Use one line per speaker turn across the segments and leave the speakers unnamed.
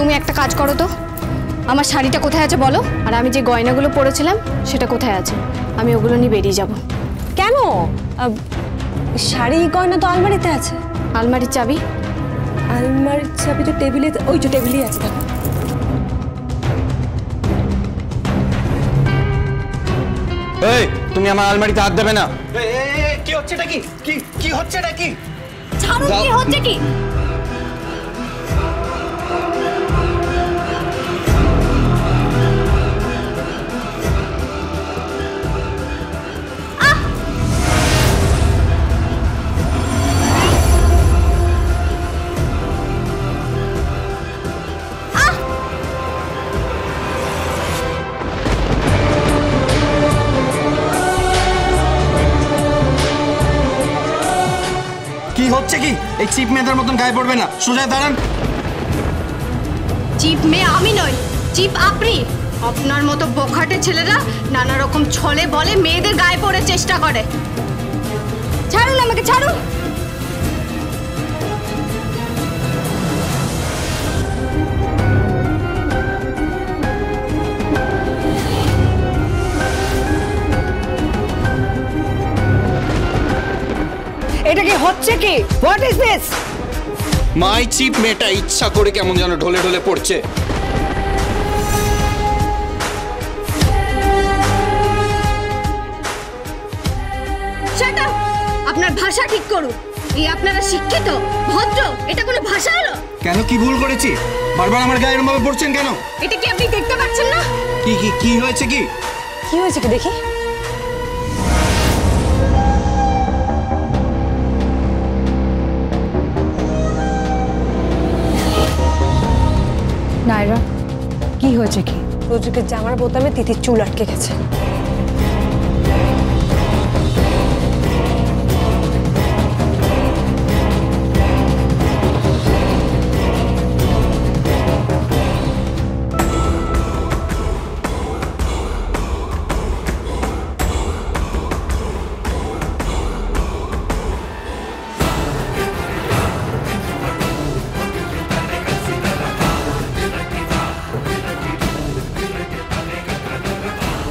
তুমি একটা কাজ করো তো, আমার শাড়িটা কোথায় আছে বলো, আর আমি যে গয়নাগুলো পরেছিলাম সেটা কোথায় আছে, আমি ওগুলো নিয়ে বেরিয়ে যাব।
কেন? শাড়ি গয়না তো আলমারিতে আছে।
আলমারির চাবি?
আলমারির চাবি তো টেবিলে, ওই যে টেবিলেই আছে। দেখো
এই, তুমি আমার আলমারিতে হাত দেবে না।
কি হচ্ছে এটা? কি হচ্ছে এটা? কি
ছাড়ুন, কি হচ্ছে কি?
কি হচ্ছে কি? এই চিপ মেয়েদের মতন গায়ে পড়বে না, সোজা দাঁড়ান।
চিপ মেয়ে আমি নই, চিপ আপনি। আপনার মতো বখাটে ছেলেরা নানা রকম ছলে বলে মেয়েদের গায়ে পড়ার চেষ্টা করে। ছাড়ুন আমাকে, ছাড়ুন।
এটা কি হচ্ছে কি? What is this?
My cheap মেয়েটা ইচ্ছা করে কেমন যেন ঢলে ঢলে পড়ছে।
Shut up! আপনার ভাষা ঠিক করুন। এই আপনারা শিক্ষিত, ভদ্র, এটা কোনো ভাষা হলো?
কেন, কি ভুল করেছি? বারবার আমার গায়ে এরকম ভাবে পড়ছেন কেন?
এটা কি আপনি দেখতে পাচ্ছেন না?
কি হয়েছে কি?
কি হয়েছে কি দেখি।
নায়রা, কি হয়েছে কি?
রোজকের জামার বোতামে তিথির চুল আটকে গেছে।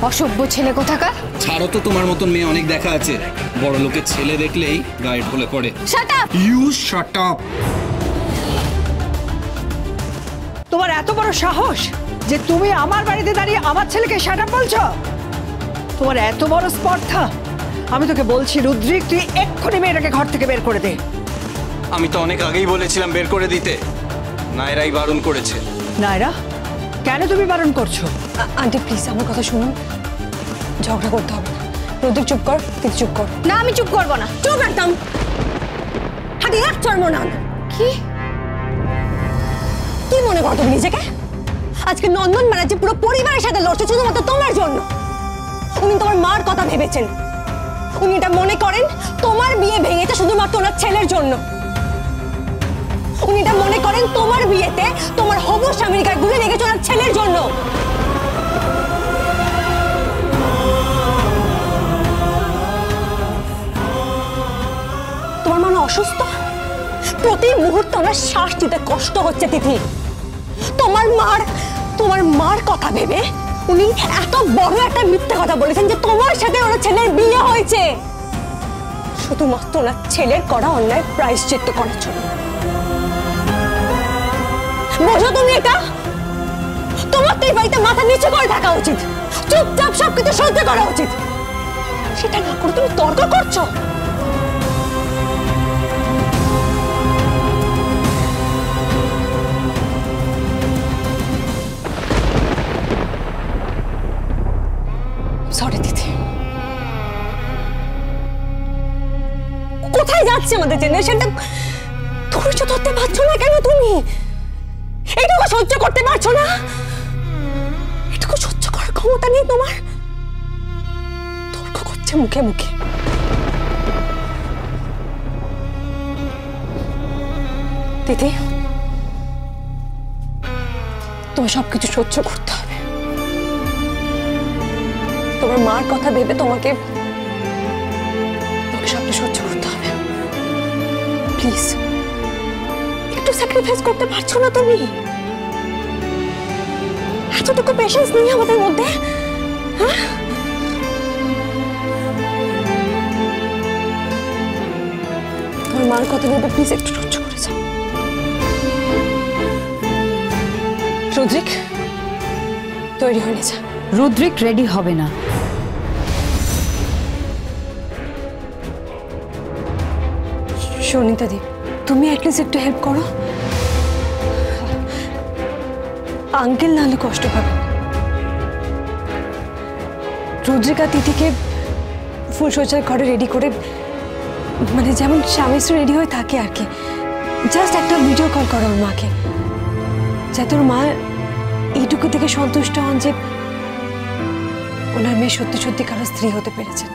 অসভ্য ছেলে কোথাকার।
ছাড়ো তো, তোমার মতন মেয়ে অনেক দেখা আছে। বড় লোকের ছেলে দেখলেই গায়ে ঢলে পড়ে।
Shut up!
You shut up!
তোমার এত বড় সাহস যে তুমি আমার বাড়িতে দাঁড়িয়ে আমার ছেলেকে শাট আপ বলছো? তোমার এত বড় স্পর্ধা! আমি তোকে বলছি রুদ্রিক, তুই এক্ষুনি মেয়েটাকে ঘর থেকে বের করে দে।
আমি তো অনেক আগেই বলেছিলাম বের করে দিতে, নায়রাই বারণ করেছে।
নায়রা, কেন তুমি বারণ করছো?
আন্টি প্লিজ আমার কথা শুনুন, ঝগড়া করতে হবে না। রুদ্রিক চুপ কর, তিথি চুপ কর।
না, আমি চুপ করবো না।
চুপ একদম। হাতে এক চর্ম না।
কি
কি মনে করো তুমি নিজেকে? আজকে নন্দন ব্যানার্জি পুরো পরিবারের সাথে লড়ছে শুধুমাত্র তোমার জন্য। উনি তোমার মার কথা ভেবেছেন। উনি এটা মনে করেন তোমার বিয়ে ভেঙেছে শুধুমাত্র ওনার ছেলের জন্য। উনি এটা মনে করেন তোমার বিয়েতে তোমার হবু স্বামীর গায়ে গুলি লেগেছে ওনার ছেলের জন্য। তোমার মনে অসুস্থ? প্রতি মুহূর্তে আমার শ্বাস নিতে কষ্ট হচ্ছে তিথি। তোমার মার কথা ভেবে উনি এত বড় একটা মিথ্যে কথা বলেছেন যে তোমার সাথে ওনার ছেলের বিয়ে হয়েছে শুধুমাত্র ওনার ছেলের করা অন্যায় প্রায়শ্চিত্ত করার জন্য। বোঝো তুমি এটা? তোমার তো এই বাড়িতে মাথা নিচু করে থাকা উচিত, চুপচাপ সবকিছু সহ্য করা উচিত। সেটা না করে তুমি তর্ক করছো। সরি দিদি, কোথায় যাচ্ছে আমাদের জেনারেশনটা? ধৈর্য ধরতে পারছো না কেন তুমি? এটুকু সহ্য করতে পারছো না? এটুকু সহ্য করার ক্ষমতা নেই তোমার? তর্ক করছে মুখে মুখে। দিদি, তোমার সবকিছু সহ্য করতে হবে। তোমার মার কথা ভেবে তোমাকে সবটা সহ্য করতে হবে। প্লিজ একটু স্যাক্রিফাইস করতে পারছো না তুমি? এতটুকু পেশেন্স নেই আমাদের মধ্যে? হ্যাঁ, আমার মার কথা ভেবে প্লিজ একটু সহ্য করে যাও। রুদ্রিক তৈরি হয়ে যা।
রুদ্রিক রেডি হবে না।
সুনিতা দি, তুমি অ্যাটলিস্ট একটু হেল্প করো। আঙ্কেল নাহলে কষ্ট পাবেন। রুদ্রিকা তিথিকে ফুলসজ্জার ঘরে রেডি করে, মানে যেমন স্বামী স্ত্রী রেডি হয়ে থাকে আর কি, জাস্ট একটা ভিডিও কল করো ওর মাকে, যাতে ওর মা এইটুকু থেকে সন্তুষ্ট হন যে ওনার মেয়ে সত্যি সত্যি কারো স্ত্রী হতে পেরেছেন।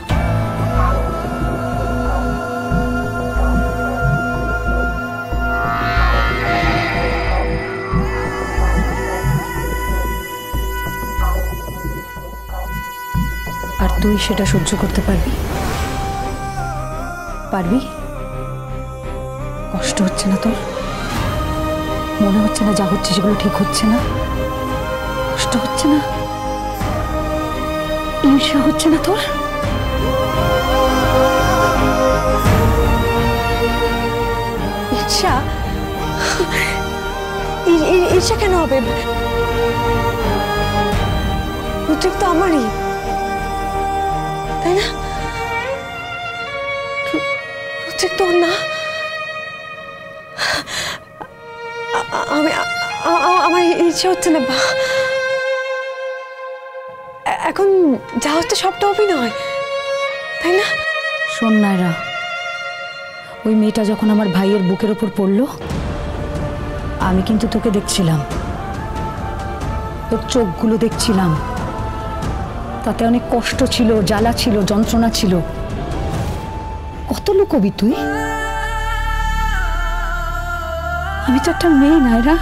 আর তুই সেটা সহ্য করতে পারবি? পারবি? কষ্ট হচ্ছে না তোর? মনে হচ্ছে না যা হচ্ছে সেগুলো ঠিক হচ্ছে না? কষ্ট হচ্ছে না? ঈর্ষা হচ্ছে না তোর?
ঈর্ষা? ঈর্ষা কেন হবে? রুদ্রিক তো আমারই, তাই না? রুদ্রিক তো না। আমার ইচ্ছে হচ্ছে না। এখন যা হচ্ছে সবটা অভিনয়, তাই না?
শোন নায়রা, ওই মেয়েটা যখন আমার ভাইয়ের বুকের ওপর পড়লো, আমি কিন্তু তোকে দেখছিলাম, তোর চোখগুলো দেখছিলাম। তাতে অনেক কষ্ট ছিল, জ্বালা ছিল, যন্ত্রণা ছিল। কত লুকোবি তুই? আমি তো একটা মেয়ে নায়রা,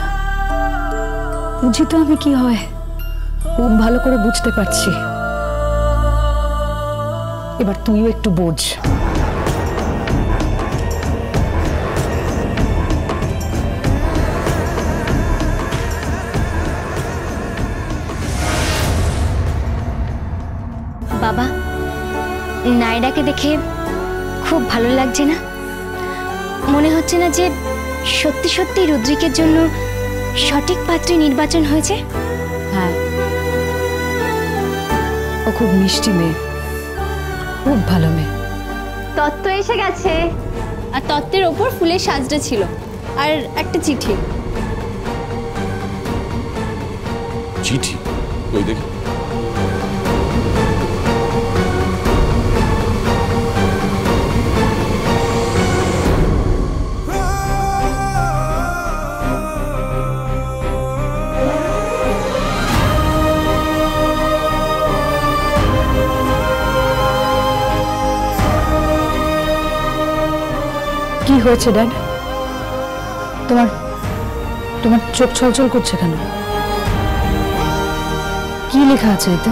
বুঝি তো আমি কি হয়, খুব ভালো করে বুঝতে পারছি। এবার তুইও একটু বোঝ।
বাবা, নায়রাকে দেখে খুব ভালো লাগছে না? মনে হচ্ছে না যে সত্যি সত্যি রুদ্রিকের জন্য সঠিক পাত্রী নির্বাচন হয়েছে?
হ্যাঁ, ও খুব মিষ্টি মেয়ে, খুব ভালো মেয়ে।
তত্ত্ব এসে গেছে, আর তত্ত্বের ওপর ফুলের সাজটা ছিল, আর একটা চিঠি।
চিঠি? ওই দেখি।
কি হয়েছে ড্যাড? তোমার তোমার চোখ ছলছল করছে কেন? কি লেখা আছে এতে?